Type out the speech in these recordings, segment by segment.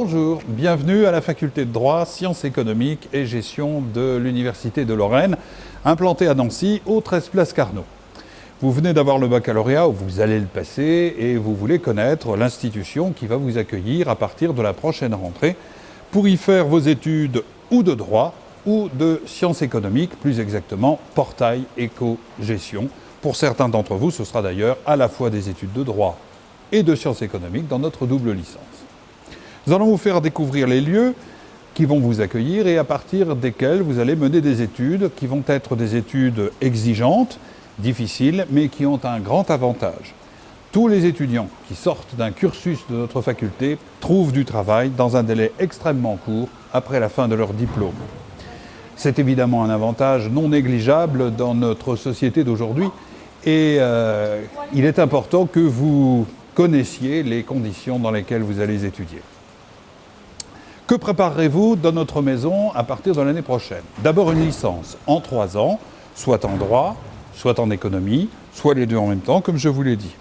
Bonjour, bienvenue à la faculté de droit, sciences économiques et gestion de l'Université de Lorraine, implantée à Nancy, au 13 place Carnot. Vous venez d'avoir le baccalauréat ou vous allez le passer et vous voulez connaître l'institution qui va vous accueillir à partir de la prochaine rentrée pour y faire vos études ou de droit ou de sciences économiques, plus exactement portail éco-gestion. Pour certains d'entre vous, ce sera d'ailleurs à la fois des études de droit et de sciences économiques dans notre double licence. Nous allons vous faire découvrir les lieux qui vont vous accueillir et à partir desquels vous allez mener des études qui vont être des études exigeantes, difficiles, mais qui ont un grand avantage. Tous les étudiants qui sortent d'un cursus de notre faculté trouvent du travail dans un délai extrêmement court après la fin de leur diplôme. C'est évidemment un avantage non négligeable dans notre société d'aujourd'hui et il est important que vous connaissiez les conditions dans lesquelles vous allez étudier. Que préparerez-vous dans notre maison à partir de l'année prochaine? D'abord une licence en 3 ans, soit en droit, soit en économie, soit les deux en même temps, comme je vous l'ai dit.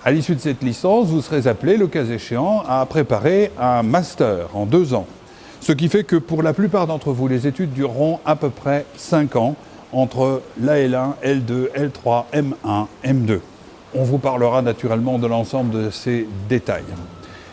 À l'issue de cette licence, vous serez appelé, le cas échéant, à préparer un master en 2 ans. Ce qui fait que pour la plupart d'entre vous, les études dureront à peu près 5 ans entre la L1, L2, L3, M1, M2. On vous parlera naturellement de l'ensemble de ces détails.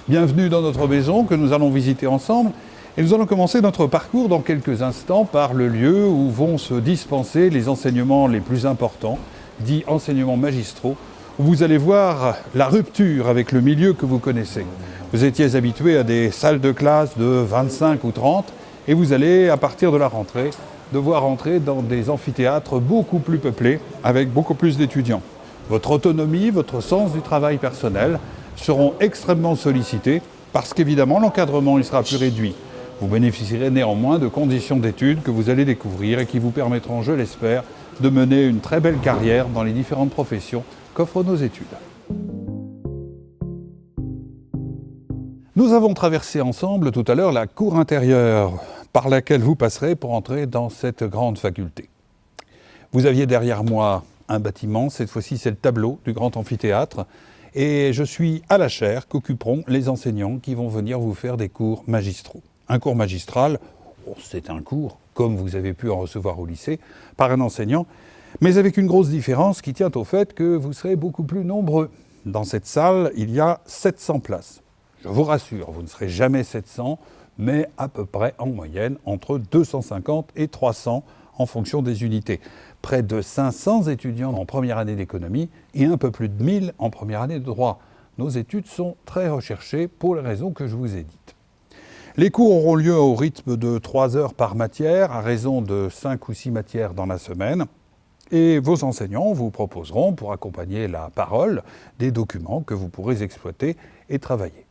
Bienvenue dans notre maison que nous allons visiter ensemble et nous allons commencer notre parcours dans quelques instants par le lieu où vont se dispenser les enseignements les plus importants, dits enseignements magistraux, où vous allez voir la rupture avec le milieu que vous connaissez. Vous étiez habitué à des salles de classe de 25 ou 30 et vous allez, à partir de la rentrée, devoir entrer dans des amphithéâtres beaucoup plus peuplés avec beaucoup plus d'étudiants. Votre autonomie, votre sens du travail personnel seront extrêmement sollicités parce qu'évidemment l'encadrement il sera plus réduit. Vous bénéficierez néanmoins de conditions d'études que vous allez découvrir et qui vous permettront, je l'espère, de mener une très belle carrière dans les différentes professions qu'offrent nos études. Nous avons traversé ensemble tout à l'heure la cour intérieure par laquelle vous passerez pour entrer dans cette grande faculté. Vous aviez derrière moi un bâtiment, cette fois-ci c'est le tableau du grand amphithéâtre, et je suis à la chaire qu'occuperont les enseignants qui vont venir vous faire des cours magistraux. Un cours magistral, c'est un cours, comme vous avez pu en recevoir au lycée, par un enseignant, mais avec une grosse différence qui tient au fait que vous serez beaucoup plus nombreux. Dans cette salle, il y a 700 places. Je vous rassure, vous ne serez jamais 700, mais à peu près en moyenne entre 250 et 300 en fonction des unités. Près de 500 étudiants en première année d'économie et un peu plus de 1000 en première année de droit. Nos études sont très recherchées pour les raisons que je vous ai dites. Les cours auront lieu au rythme de 3 heures par matière, à raison de 5 ou 6 matières dans la semaine. Et vos enseignants vous proposeront, pour accompagner la parole, des documents que vous pourrez exploiter et travailler.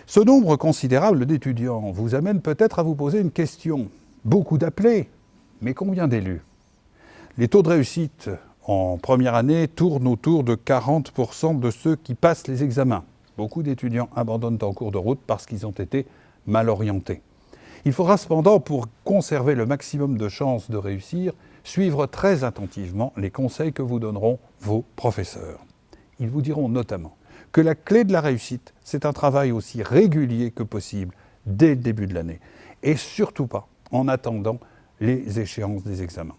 Ce nombre considérable d'étudiants vous amène peut-être à vous poser une question. Beaucoup d'appelés, mais combien d'élus? Les taux de réussite en première année tournent autour de 40% de ceux qui passent les examens. Beaucoup d'étudiants abandonnent en cours de route parce qu'ils ont été mal orientés. Il faudra cependant, pour conserver le maximum de chances de réussir, suivre très attentivement les conseils que vous donneront vos professeurs. Ils vous diront notamment que la clé de la réussite, c'est un travail aussi régulier que possible dès le début de l'année, et surtout pas en attendant les échéances des examens.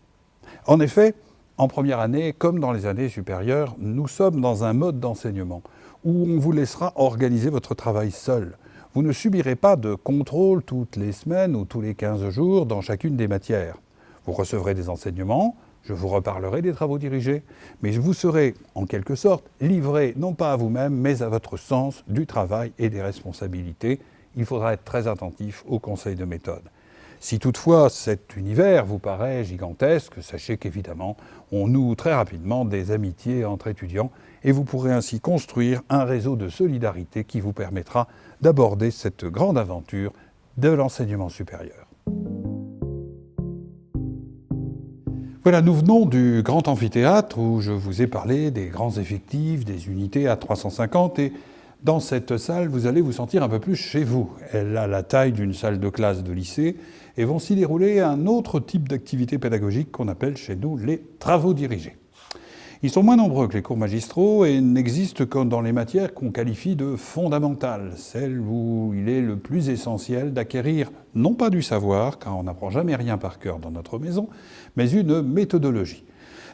En effet, en première année, comme dans les années supérieures, nous sommes dans un mode d'enseignement où on vous laissera organiser votre travail seul. Vous ne subirez pas de contrôle toutes les semaines ou tous les 15 jours dans chacune des matières. Vous recevrez des enseignements, je vous reparlerai des travaux dirigés, mais vous serez, en quelque sorte, livré non pas à vous-même, mais à votre sens du travail et des responsabilités. Il faudra être très attentif aux conseils de méthode. Si toutefois cet univers vous paraît gigantesque, sachez qu'évidemment, on noue très rapidement des amitiés entre étudiants et vous pourrez ainsi construire un réseau de solidarité qui vous permettra d'aborder cette grande aventure de l'enseignement supérieur. Voilà, nous venons du grand amphithéâtre où je vous ai parlé des grands effectifs, des unités à 350 et Dans cette salle, vous allez vous sentir un peu plus chez vous. Elle a la taille d'une salle de classe de lycée et vont s'y dérouler un autre type d'activité pédagogique qu'on appelle chez nous les travaux dirigés. Ils sont moins nombreux que les cours magistraux et n'existent que dans les matières qu'on qualifie de fondamentales, celles où il est le plus essentiel d'acquérir non pas du savoir, car on n'apprend jamais rien par cœur dans notre maison, mais une méthodologie.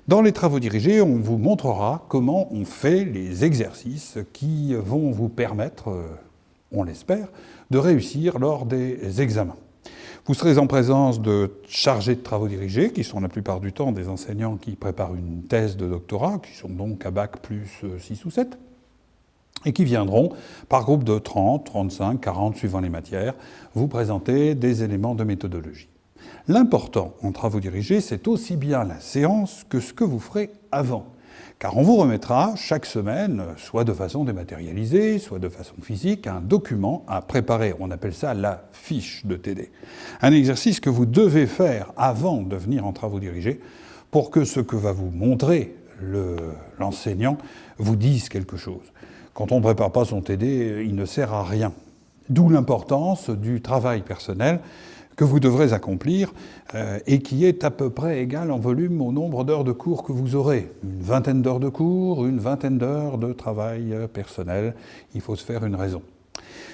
Dans les travaux dirigés, on vous montrera comment on fait les exercices qui vont vous permettre, on l'espère, de réussir lors des examens. Vous serez en présence de chargés de travaux dirigés, qui sont la plupart du temps des enseignants qui préparent une thèse de doctorat, qui sont donc à bac plus 6 ou 7, et qui viendront, par groupe de 30, 35, 40, suivant les matières, vous présenter des éléments de méthodologie. L'important en travaux dirigés, c'est aussi bien la séance que ce que vous ferez avant. Car on vous remettra chaque semaine, soit de façon dématérialisée, soit de façon physique, un document à préparer. On appelle ça la fiche de TD. Un exercice que vous devez faire avant de venir en travaux dirigés pour que ce que va vous montrer l'enseignant vous dise quelque chose. Quand on ne prépare pas son TD, il ne sert à rien. D'où l'importance du travail personnel que vous devrez accomplir et qui est à peu près égal en volume au nombre d'heures de cours que vous aurez. Une vingtaine d'heures de cours, une vingtaine d'heures de travail personnel. Il faut se faire une raison.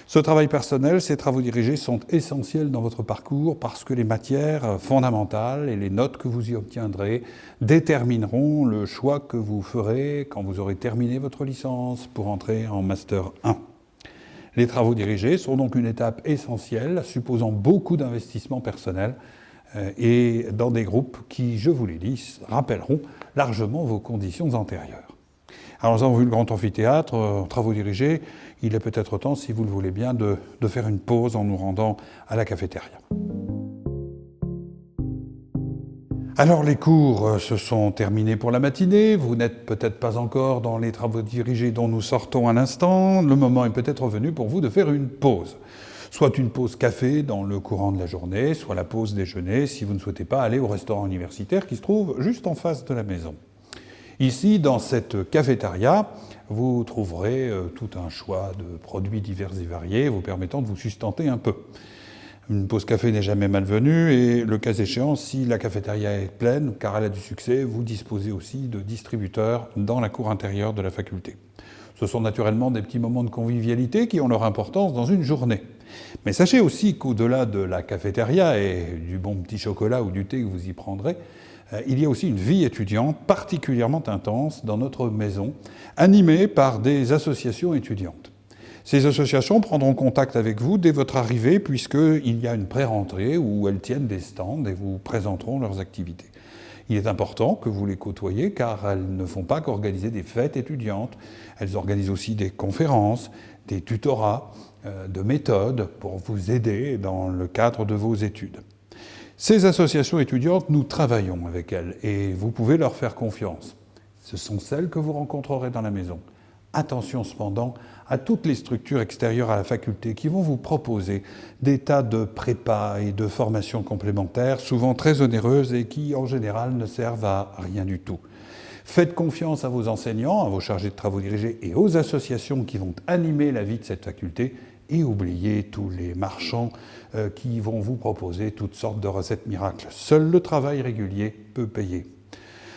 Ce travail personnel, ces travaux dirigés sont essentiels dans votre parcours parce que les matières fondamentales et les notes que vous y obtiendrez détermineront le choix que vous ferez quand vous aurez terminé votre licence pour entrer en Master 1. Les travaux dirigés sont donc une étape essentielle, supposant beaucoup d'investissement personnel et dans des groupes qui, je vous l'ai dit, rappelleront largement vos conditions antérieures. Alors nous avons vu le grand amphithéâtre, travaux dirigés, il est peut-être temps, si vous le voulez bien, de faire une pause en nous rendant à la cafétéria. Alors les cours se sont terminés pour la matinée, vous n'êtes peut-être pas encore dans les travaux dirigés dont nous sortons à l'instant, le moment est peut-être venu pour vous de faire une pause. Soit une pause café dans le courant de la journée, soit la pause déjeuner si vous ne souhaitez pas aller au restaurant universitaire qui se trouve juste en face de la maison. Ici, dans cette cafétéria, vous trouverez tout un choix de produits divers et variés vous permettant de vous sustenter un peu. Une pause café n'est jamais malvenue et le cas échéant, si la cafétéria est pleine, car elle a du succès, vous disposez aussi de distributeurs dans la cour intérieure de la faculté. Ce sont naturellement des petits moments de convivialité qui ont leur importance dans une journée. Mais sachez aussi qu'au-delà de la cafétéria et du bon petit chocolat ou du thé que vous y prendrez, il y a aussi une vie étudiante particulièrement intense dans notre maison, animée par des associations étudiantes. Ces associations prendront contact avec vous dès votre arrivée puisqu'il y a une pré-rentrée où elles tiennent des stands et vous présenteront leurs activités. Il est important que vous les côtoyiez car elles ne font pas qu'organiser des fêtes étudiantes, elles organisent aussi des conférences, des tutorats, de méthodes pour vous aider dans le cadre de vos études. Ces associations étudiantes, nous travaillons avec elles et vous pouvez leur faire confiance. Ce sont celles que vous rencontrerez dans la maison. Attention cependant à toutes les structures extérieures à la faculté qui vont vous proposer des tas de prépas et de formations complémentaires, souvent très onéreuses et qui, en général, ne servent à rien du tout. Faites confiance à vos enseignants, à vos chargés de travaux dirigés et aux associations qui vont animer la vie de cette faculté et oubliez tous les marchands qui vont vous proposer toutes sortes de recettes miracles. Seul le travail régulier peut payer.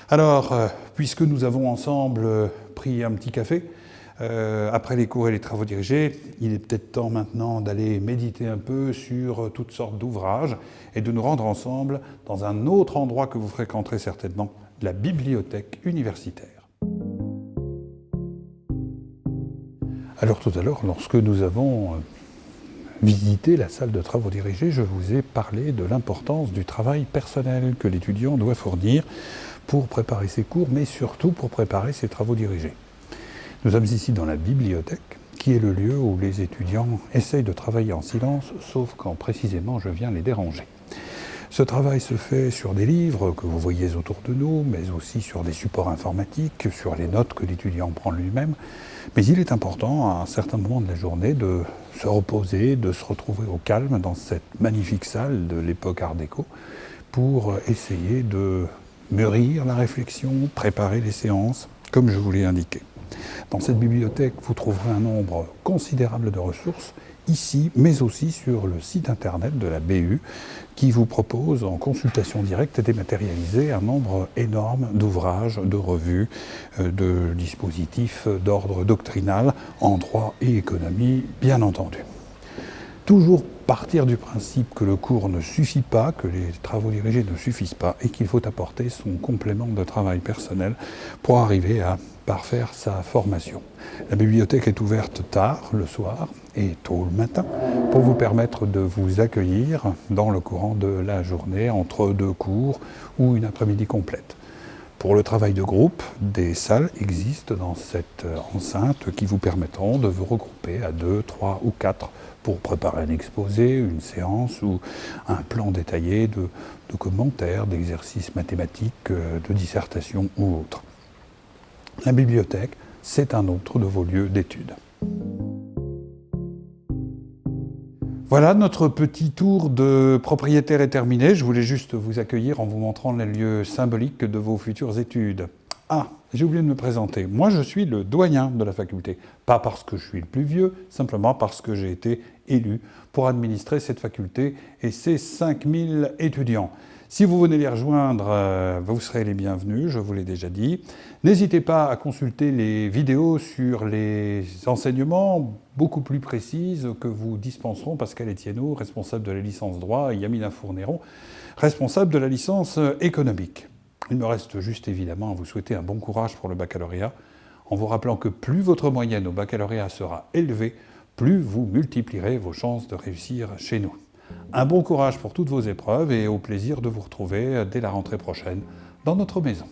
Alors, puisque nous avons ensemble pris un petit café, après les cours et les travaux dirigés, il est peut-être temps maintenant d'aller méditer un peu sur toutes sortes d'ouvrages et de nous rendre ensemble dans un autre endroit que vous fréquenterez certainement, la bibliothèque universitaire. Alors tout à l'heure, lorsque nous avons visité la salle de travaux dirigés, je vous ai parlé de l'importance du travail personnel que l'étudiant doit fournir pour préparer ses cours, mais surtout pour préparer ses travaux dirigés. Nous sommes ici dans la bibliothèque, qui est le lieu où les étudiants essayent de travailler en silence, sauf quand précisément je viens les déranger. Ce travail se fait sur des livres que vous voyez autour de nous, mais aussi sur des supports informatiques, sur les notes que l'étudiant prend lui-même. Mais il est important, à un certain moment de la journée, de se reposer, de se retrouver au calme dans cette magnifique salle de l'époque Art déco, pour essayer de mûrir la réflexion, préparer les séances, comme je vous l'ai indiqué. Dans cette bibliothèque, vous trouverez un nombre considérable de ressources, ici, mais aussi sur le site internet de la BU, qui vous propose en consultation directe et dématérialisée un nombre énorme d'ouvrages, de revues, de dispositifs d'ordre doctrinal, en droit et économie, bien entendu. Toujours partir du principe que le cours ne suffit pas, que les travaux dirigés ne suffisent pas et qu'il faut apporter son complément de travail personnel pour arriver à parfaire sa formation. La bibliothèque est ouverte tard le soir et tôt le matin pour vous permettre de vous accueillir dans le courant de la journée entre deux cours ou une après-midi complète. Pour le travail de groupe, des salles existent dans cette enceinte qui vous permettront de vous regrouper à 2, 3 ou 4 pour préparer un exposé, une séance ou un plan détaillé de commentaires, d'exercices mathématiques, de dissertation ou autres. La bibliothèque, c'est un autre de vos lieux d'études. Voilà, notre petit tour de propriétaire est terminé. Je voulais juste vous accueillir en vous montrant les lieux symboliques de vos futures études. Ah, j'ai oublié de me présenter. Moi, je suis le doyen de la faculté. Pas parce que je suis le plus vieux, simplement parce que j'ai été élu pour administrer cette faculté et ses 5000 étudiants. Si vous venez les rejoindre, vous serez les bienvenus, je vous l'ai déjà dit. N'hésitez pas à consulter les vidéos sur les enseignements beaucoup plus précises que vous dispenseront Pascal Etienneau, responsable de la licence droit, et Yamina Fournéron, responsable de la licence économique. Il me reste juste évidemment à vous souhaiter un bon courage pour le baccalauréat, en vous rappelant que plus votre moyenne au baccalauréat sera élevée, plus vous multiplierez vos chances de réussir chez nous. Un bon courage pour toutes vos épreuves et au plaisir de vous retrouver dès la rentrée prochaine dans notre maison.